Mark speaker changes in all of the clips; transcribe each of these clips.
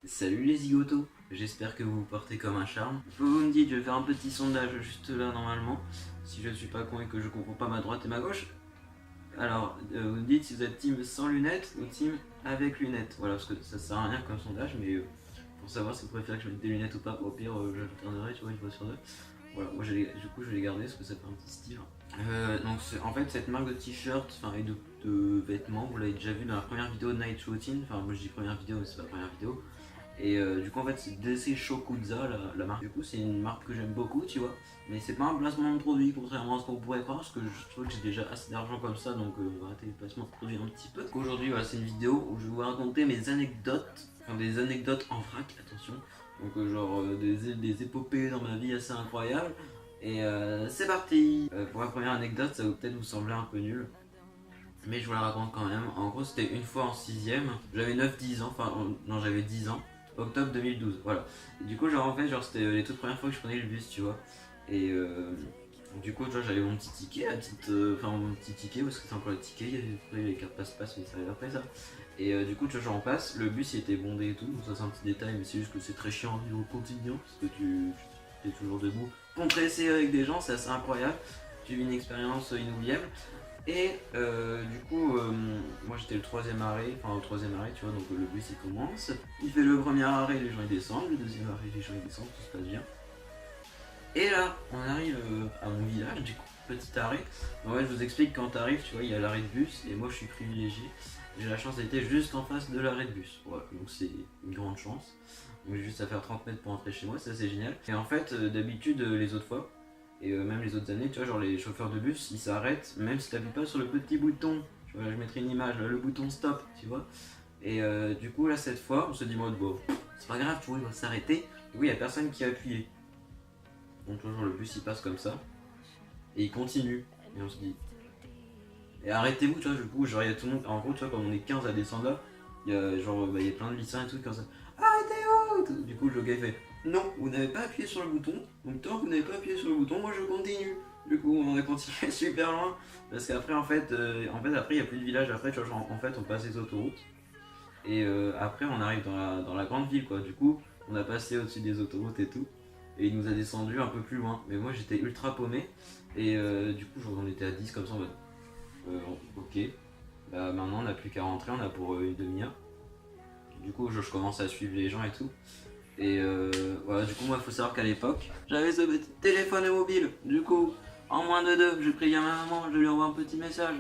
Speaker 1: Salut les zigotos, j'espère que vous vous portez comme un charme. Vous me dites, je vais faire un petit sondage juste là normalement, si je suis pas con et que je comprends pas ma droite et ma gauche. Alors, vous me dites si vous êtes team sans lunettes ou team avec lunettes. Voilà, parce que ça sert à rien comme sondage, mais pour savoir si vous préférez que je mette des lunettes ou pas, au pire je regarderai, tu vois, une fois sur deux. Voilà, moi du coup je vais les garder parce que ça fait un petit style. Donc en fait cette marque de t-shirt et de vêtements, vous l'avez déjà vu dans la première vidéo de Night Routine. Enfin moi je dis première vidéo mais c'est pas la première vidéo. Et du coup en fait c'est DC Shokudza la marque. Du coup c'est une marque que j'aime beaucoup tu vois. Mais c'est pas un placement de produit contrairement à ce qu'on pourrait croire. Parce que je trouve que j'ai déjà assez d'argent comme ça. Donc on va arrêter les placements de produits un petit peu. Aujourd'hui voilà, c'est une vidéo où je vais vous raconter mes anecdotes. Enfin des anecdotes en vrac, attention. Donc des épopées dans ma vie assez incroyables. Et c'est parti. Pour la première anecdote ça va peut-être vous sembler un peu nul, mais je vous la raconte quand même. En gros c'était une fois en 6ème, j'avais 9-10 ans, enfin non j'avais 10 ans, octobre 2012, voilà. Et du coup genre en fait genre c'était les toutes premières fois que je prenais le bus tu vois. Et du coup tu vois j'avais mon petit ticket, mon petit ticket parce que c'est encore le ticket, il y avait les cartes passe-passe mais ça arrive après ça. Et du coup tu vois j'en passe, le bus il était bondé et tout, donc ça c'est un petit détail mais c'est juste que c'est très chiant à vivre au quotidien parce que tu es toujours debout, compressé avec des gens, c'est assez incroyable, tu vis une expérience inoubliable. Et du coup, moi j'étais le troisième arrêt, enfin au troisième arrêt, tu vois, donc le bus il commence. Il fait le premier arrêt, les gens ils descendent, le deuxième arrêt, les gens ils descendent, tout se passe bien. Et là, on arrive à mon village, du coup, petit arrêt. Donc ouais, je vous explique, quand t'arrives, tu vois, il y a l'arrêt de bus, et moi je suis privilégié. J'ai la chance d'être juste en face de l'arrêt de bus. Voilà, donc c'est une grande chance. Donc j'ai juste à faire 30 mètres pour entrer chez moi, ça c'est génial. Et en fait, d'habitude, les autres fois, et même les autres années, tu vois, genre les chauffeurs de bus, ils s'arrêtent, même si t'appuies pas sur le petit bouton. Tu vois, je mettrai une image, là, le bouton stop, tu vois. Et du coup, là, cette fois, on se dit, mode, bon, c'est pas grave, tu vois, il va s'arrêter. Du coup, il y a personne qui a appuyé. Donc, toujours le bus, il passe comme ça. Et il continue. Et on se dit, et arrêtez-vous, tu vois, du coup, genre, il y a tout le monde. En gros, tu vois, quand on est 15 à descendre là, il y a genre, il y a plein de lycéens et tout comme ça. Arrêtez-vous! Du coup, le gars, il fait, non, vous n'avez pas appuyé sur le bouton. Donc, tant que vous n'avez pas appuyé sur le bouton, moi je continue. Du coup, on a continué super loin. Parce qu'après, après, il n'y a plus de village. Après, tu vois, genre, en fait, on passe les autoroutes. Et après, on arrive dans la grande ville, quoi. Du coup, on a passé au-dessus des autoroutes et tout. Et il nous a descendu un peu plus loin. Mais moi, j'étais ultra paumé. Et du coup, genre, on était à 10 comme ça en mode. Ok. Bah, maintenant, on n'a plus qu'à rentrer. On a pour une demi-heure. Du coup, je commence à suivre les gens et tout. Et voilà, du coup, moi, il faut savoir qu'à l'époque, j'avais ce petit téléphone mobile. Du coup, en moins de deux, je prie à ma maman, je lui envoie un petit message.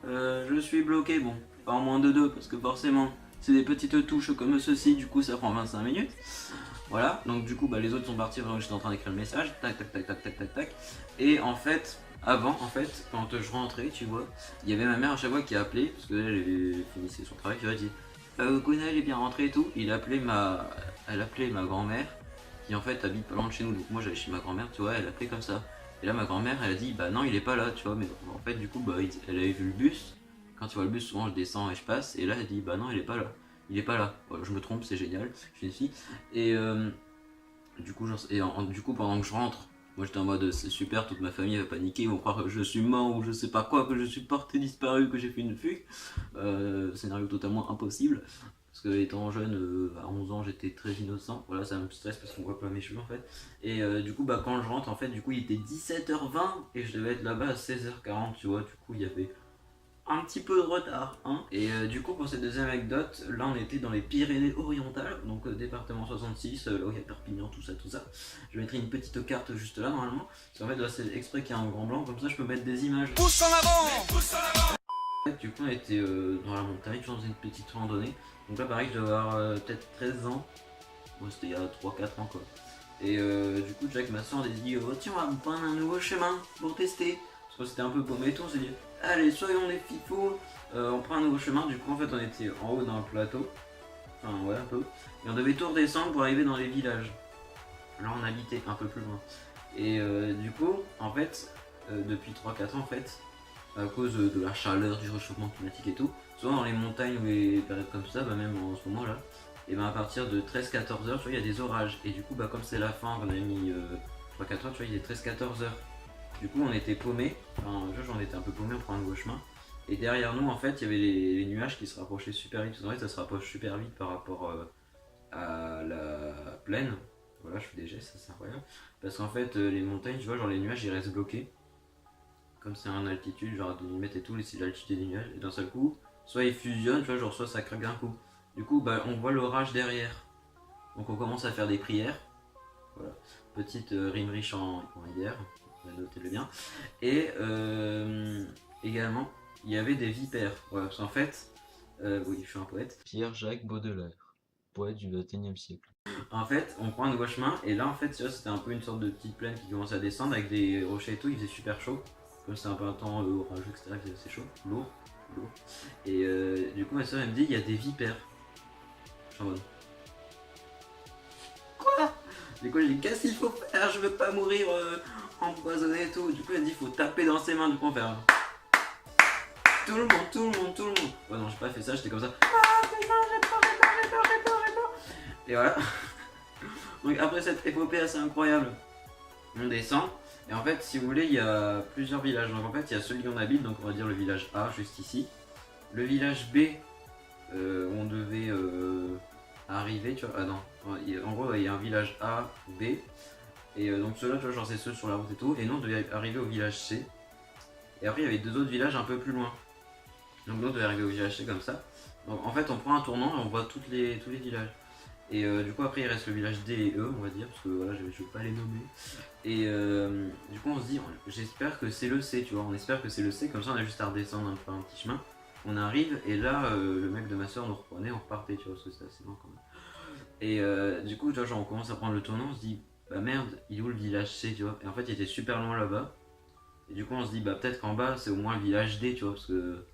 Speaker 1: Je suis bloqué, bon, pas en moins de deux, parce que forcément, c'est des petites touches comme ceci, du coup, ça prend 25 minutes. Voilà, donc du coup, bah, les autres sont partis, vraiment, j'étais en train d'écrire le message, tac, tac, tac, tac, tac, tac, tac. Et en fait, quand je rentrais, tu vois, il y avait ma mère à chaque fois qui appelait, parce que là, elle finissait son travail, tu vois, elle dit Gunnar est bien rentré et tout. Elle appelait ma grand-mère qui en fait habite pas loin de chez nous. Donc moi j'allais chez ma grand-mère, tu vois, elle appelait comme ça. Et là ma grand-mère elle a dit bah non il est pas là, tu vois. Mais en fait du coup bah elle avait vu le bus. Quand tu vois le bus souvent je descends et je passe. Et là elle dit bah non il est pas là. Il est pas là. Voilà, je me trompe, c'est génial. Je suis une fille. Et du coup pendant que je rentre. Moi j'étais en mode c'est super, toute ma famille va paniquer, ils vont croire que je suis mort ou je sais pas quoi, que je suis porté disparu, que j'ai fait une fugue. Scénario totalement impossible. Parce que étant jeune, à 11 ans, j'étais très innocent. Voilà, ça me stresse parce qu'on voit pas mes cheveux en fait. Et du coup, bah, quand je rentre, en fait, du coup, il était 17h20 et je devais être là-bas à 16h40, tu vois. Du coup, il y avait un petit peu de retard. Hein. Et du coup, pour cette deuxième anecdote, là, on était dans les Pyrénées-Orientales, donc département 66, là où il y a Perpignan, tout ça, tout ça. Je mettrai une petite carte juste là, normalement. Parce qu'en fait, là, c'est exprès qu'il y a un grand blanc, comme ça, je peux mettre des images.
Speaker 2: Pousse en avant! Pousse en avant!
Speaker 1: Du coup on était dans la montagne, dans une petite randonnée. Donc là pareil je devais avoir peut-être 13 ans. Bon, c'était il y a 3-4 ans quoi. Et du coup Jack ma soeur a dit oh, tiens on va prendre un nouveau chemin pour tester. Parce que c'était un peu paumé et tout, on s'est dit allez soyons les fifos, on prend un nouveau chemin. Du coup en fait on était en haut d'un plateau. Enfin ouais un peu. Et on devait tout redescendre pour arriver dans les villages. Là on habitait un peu plus loin. Et du coup en fait depuis 3-4 ans en fait, à cause de la chaleur, du réchauffement climatique et tout. Souvent dans les montagnes ou les périodes comme ça, bah même en ce moment là, et ben à partir de 13-14 heures, tu vois, il y a des orages. Et du coup, bah comme c'est la fin, on avait mis 3-4 heures, tu vois, il est 13-14 heures. Du coup, on était paumés, enfin, j'en étais un peu paumé, on prend un nouveau chemin. Et derrière nous, en fait, il y avait les nuages qui se rapprochaient super vite. En fait, ça se rapproche super vite par rapport plaine. Voilà, je fais des gestes, ça c'est incroyable. Parce qu'en fait, les montagnes, tu vois, genre les nuages ils restent bloqués. Comme c'est en altitude, genre à 2000 mètres et tout, et c'est l'altitude des nuages. Et d'un seul coup, soit ils fusionnent, tu vois, genre soit ça craque d'un coup. Du coup, bah, on voit l'orage derrière. Donc on commence à faire des prières. Voilà, petite rime riche en hier, notez-le bien. Et également, il y avait des vipères. Voilà, parce qu'en fait, oui, je suis un poète. Pierre-Jacques Baudelaire, poète du XXIe siècle. En fait, on prend un nouveau chemin, et là, en fait, tu vois, c'était un peu une sorte de petite plaine qui commençait à descendre avec des rochers et tout. Il faisait super chaud, comme c'était un peu un temps orageux, etc. Il faisait assez chaud, lourd. Et du coup, ma soeur elle me dit, il y a des vipères. Je suis en mode, quoi? Du coup, j'ai dit, qu'est-ce qu'il faut faire? Je veux pas mourir empoisonné et tout. Du coup, elle dit, il faut taper dans ses mains. Du coup, on fait un... Tout le monde. Ouais, non, j'ai pas fait ça, j'étais comme ça. Ah, putain, j'ai peur. Et voilà. Donc, après cette épopée assez incroyable, on descend. Et en fait, si vous voulez, il y a plusieurs villages. Donc, en fait, il y a celui où on habite, donc on va dire le village A, juste ici. Le village B, où on devait arriver, tu vois. Ah non, en gros, il y a un village A, B. Et donc, ceux-là, tu vois, genre, c'est ceux sur la route et tout. Et nous, on devait arriver au village C. Et après, il y avait deux autres villages un peu plus loin. Donc nous on devait arriver au village C comme ça. Donc en fait on prend un tournant et on voit tous les villages. Et du coup après il reste le village D et E on va dire, parce que voilà je vais pas les nommer. Et du coup on se dit j'espère que c'est le C, tu vois, on espère que c'est le C, comme ça on a juste à redescendre un peu un petit chemin. On arrive et là le mec de ma soeur nous reprenait, on repartait, tu vois, parce que c'est assez loin quand même. Et du coup tu vois, genre on commence à prendre le tournant, on se dit bah merde, il est où le village C, tu vois. Et en fait il était super loin là-bas. Et du coup on se dit bah peut-être qu'en bas c'est au moins le village D, tu vois, parce que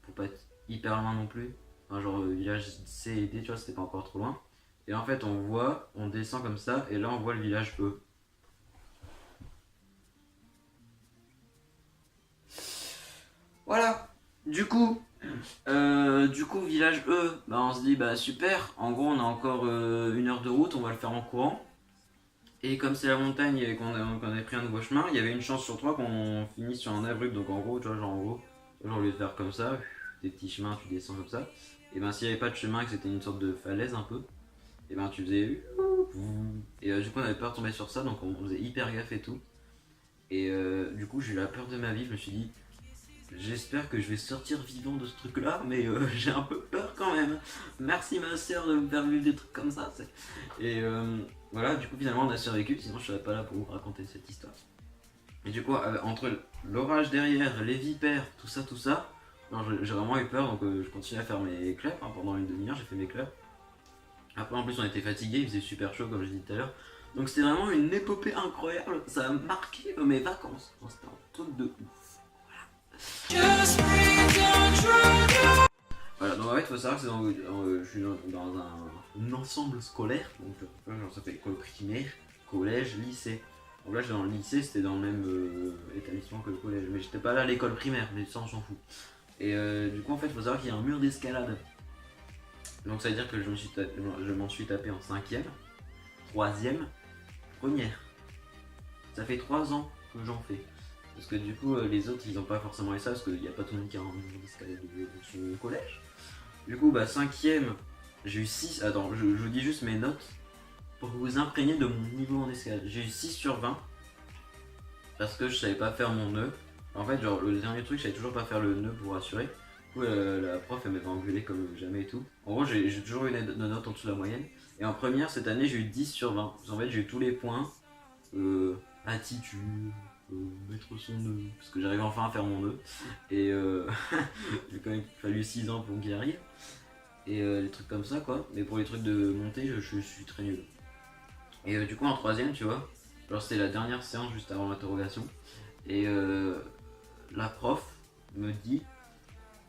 Speaker 1: faut pas être hyper loin non plus. Enfin, genre village C et D, tu vois, c'était pas encore trop loin. Et en fait, on descend comme ça, et là on voit le village E. Voilà. Du coup, village E, bah on se dit bah super. En gros, on a encore 1 heure de route, on va le faire en courant. Et comme c'est la montagne et qu'on a pris un nouveau chemin, il y avait une chance sur 3 qu'on finisse sur un abrupt. Donc en gros, tu vois, genre en gros, genre au lieu de faire comme ça, des petits chemins, tu descends comme ça. Et ben s'il n'y avait pas de chemin, que c'était une sorte de falaise un peu, et ben tu faisais... Et du coup on avait peur de tomber sur ça, donc on faisait hyper gaffe et tout. Et du coup j'ai eu la peur de ma vie, je me suis dit, j'espère que je vais sortir vivant de ce truc là, mais j'ai un peu peur quand même. Merci ma soeur de me faire vivre des trucs comme ça. Et voilà, du coup finalement on a survécu, sinon je serais pas là pour vous raconter cette histoire. Et du coup entre l'orage derrière, les vipères, tout ça, j'ai vraiment eu peur, donc je continue à faire mes clubs, hein, pendant une demi-heure j'ai fait mes clubs. Après en plus on était fatigué, il faisait super chaud comme je disais tout à l'heure. Donc c'était vraiment une épopée incroyable, ça a marqué mes vacances. Enfin, c'était un truc de ouf. Voilà, donc en fait il faut savoir que je suis dans un ensemble scolaire, donc genre, ça fait école primaire, collège, lycée. Donc là j'étais dans le lycée, c'était dans le même établissement que le collège, mais j'étais pas là à l'école primaire, mais ça on s'en fout. Et du coup en fait il faut savoir qu'il y a un mur d'escalade. Donc ça veut dire que je m'en suis tapé en 5ème, 3ème, première. Ça fait 3 ans que j'en fais. Parce que du coup les autres ils ont pas forcément eu ça, parce qu'il n'y a pas tout le monde qui a un mur d'escalade de son collège. Du coup bah 5ème, j'ai eu 6, attends je vous dis juste mes notes pour que vous imprégniez de mon niveau en escalade. J'ai eu 6 sur 20 parce que je savais pas faire mon nœud. En fait genre le dernier truc je savais toujours pas faire le nœud pour assurer. Du coup la prof elle m'avait engueulé comme jamais et tout. En gros j'ai toujours eu une note en dessous de la moyenne. Et en première cette année j'ai eu 10 sur 20. Parce qu'en fait j'ai eu tous les points. Attitude, mettre son nœud, parce que j'arrive enfin à faire mon nœud. Et il a quand même fallu 6 ans pour qu'il arrive. Et des trucs comme ça quoi. Mais pour les trucs de montée je suis très nul. Et du coup en 3ème tu vois, genre c'était la dernière séance juste avant l'interrogation. Et la prof me dit,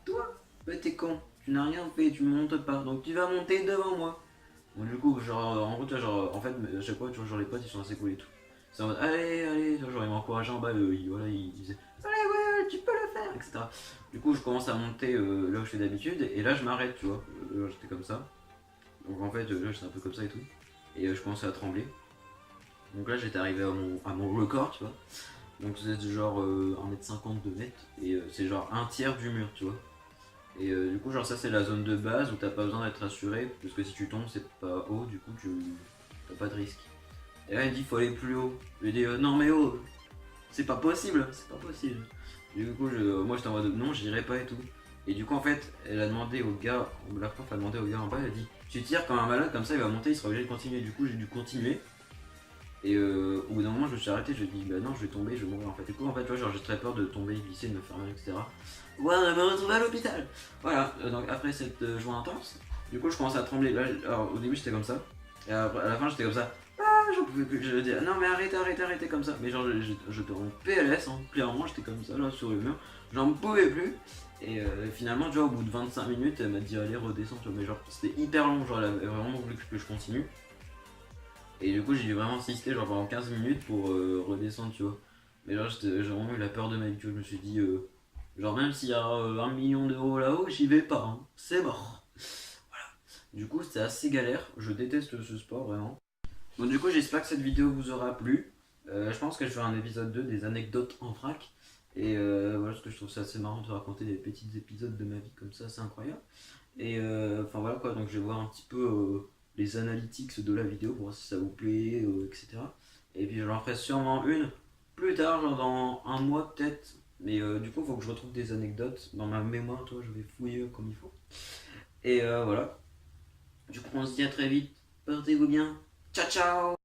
Speaker 1: toi, bah t'es con, tu n'as rien fait, tu montes pas, donc tu vas monter devant moi. Donc du coup, genre, en gros, tu vois, genre, en fait, à chaque fois, tu vois, genre, les potes, ils sont assez cool et tout. C'est en mode, allez, tu vois, genre, ils m'encourageaient en bas, voilà, ils disaient, allez, ouais, tu peux le faire, etc. Du coup, je commence à monter là où je fais d'habitude, et là, je m'arrête, tu vois. J'étais comme ça. Donc en fait, là, j'étais un peu comme ça et tout. Et je commençais à trembler. Donc là, j'étais arrivé à mon record, tu vois. Donc c'est genre 1m50 de mètre, et c'est genre un tiers du mur, tu vois. Et du coup genre ça c'est la zone de base où t'as pas besoin d'être assuré, parce que si tu tombes c'est pas haut, du coup t'as pas de risque. Et là il me dit faut aller plus haut. Je lui dis non mais oh, c'est pas possible, c'est pas possible. Du coup moi j'étais en mode non j'irai pas et tout. Et du coup en fait elle a demandé au gars, la prof a demandé au gars en bas, elle a dit tu tires comme un malade comme ça il va monter, il sera obligé de continuer. Du coup j'ai dû continuer. Et au bout d'un moment je me suis arrêté, je me dis bah non je vais tomber, je vais mourir en fait. Du coup en fait tu vois genre j'ai très peur de tomber, glisser, de me faire mal etc. Ouais on me retrouver à l'hôpital. Voilà, donc après cette joie intense, du coup je commence à trembler. Là, alors au début j'étais comme ça, et après, à la fin j'étais comme ça. Ah j'en pouvais plus, je dis non mais arrêtez comme ça. Mais genre j'étais en PLS, hein. Clairement j'étais comme ça là sur le mur, j'en pouvais plus. Et finalement tu vois au bout de 25 minutes elle m'a dit allez redescends, tu vois, mais genre c'était hyper long, genre elle avait vraiment voulu que je continue. Et du coup j'ai vraiment insisté genre pendant 15 minutes pour redescendre tu vois. Mais genre j'ai vraiment eu la peur de ma vie, tu vois, je me suis dit genre même s'il y a 1 million d'euros là-haut, j'y vais pas, hein. C'est mort. Voilà. Du coup c'était assez galère, je déteste ce sport vraiment. Bon du coup j'espère que cette vidéo vous aura plu. Je pense que je ferai un épisode 2 des anecdotes en vrac. Et voilà, parce que je trouve ça assez marrant de raconter des petits épisodes de ma vie comme ça, c'est incroyable. Et enfin voilà quoi, donc je vais voir un petit peu les analytics de la vidéo pour voir si ça vous plaît, etc. Et puis j'en ferai sûrement une plus tard, genre dans un mois peut-être. Mais du coup il faut que je retrouve des anecdotes dans ma mémoire, toi je vais fouiller comme il faut. Et voilà. Du coup on se dit à très vite, portez-vous bien, ciao ciao.